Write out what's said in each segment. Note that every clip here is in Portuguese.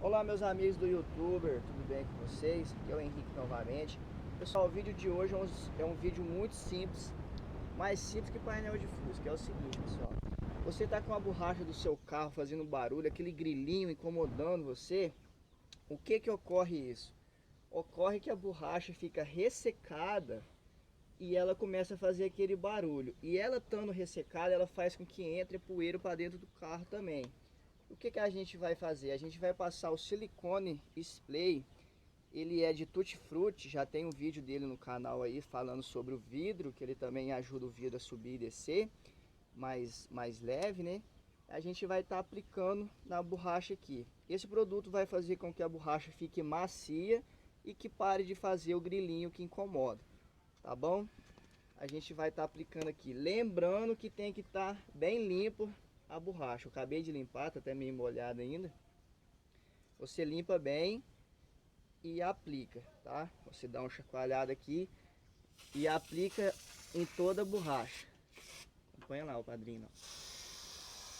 Olá meus amigos do YouTuber, tudo bem com vocês? Aqui é o Henrique novamente. Pessoal, o vídeo de hoje é um vídeo muito simples, mais simples que painel de Fusca. É o seguinte, pessoal, você está com a borracha do seu carro fazendo barulho, aquele grilinho incomodando você. O que ocorre isso? Ocorre que a borracha fica ressecada e ela começa a fazer aquele barulho. E ela estando ressecada, ela faz com que entre poeira para dentro do carro também. O que a gente vai fazer? A gente vai passar o silicone spray. Ele é de Tutti Frutti, já tem um vídeo dele no canal aí falando sobre o vidro, que ele também ajuda o vidro a subir e descer, mais leve, né? A gente vai estar aplicando na borracha aqui. Esse produto vai fazer com que a borracha fique macia e que pare de fazer o grilinho que incomoda, tá bom? A gente vai estar aplicando aqui, lembrando que tem que estar bem limpo a borracha. Eu acabei de limpar, tá até meio molhada ainda. Você limpa bem e aplica, tá? Você dá uma chacoalhada aqui e aplica em toda a borracha. Acompanha lá o padrinho,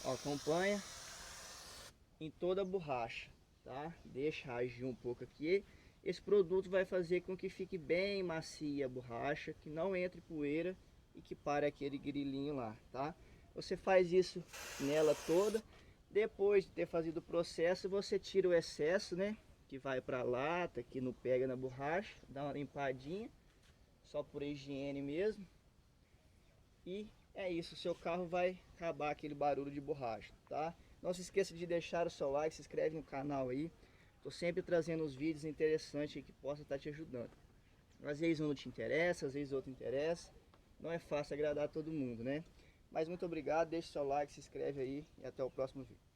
ó, acompanha em toda a borracha, tá? Deixa agir um pouco aqui. Esse produto vai fazer com que fique bem macia a borracha, que não entre poeira e que pare aquele grilinho lá, tá? Você faz isso nela toda. Depois de ter fazido o processo, você tira o excesso, né? Que vai para a lata, que não pega na borracha. Dá uma limpadinha, só por higiene mesmo. E é isso, o seu carro vai acabar aquele barulho de borracha, tá? Não se esqueça de deixar o seu like, se inscreve no canal aí. Tô sempre trazendo uns vídeos interessantes que possam estar te ajudando. Às vezes um não te interessa, às vezes outro interessa. Não é fácil agradar todo mundo, né? Mas muito obrigado, deixe seu like, se inscreve aí e até o próximo vídeo.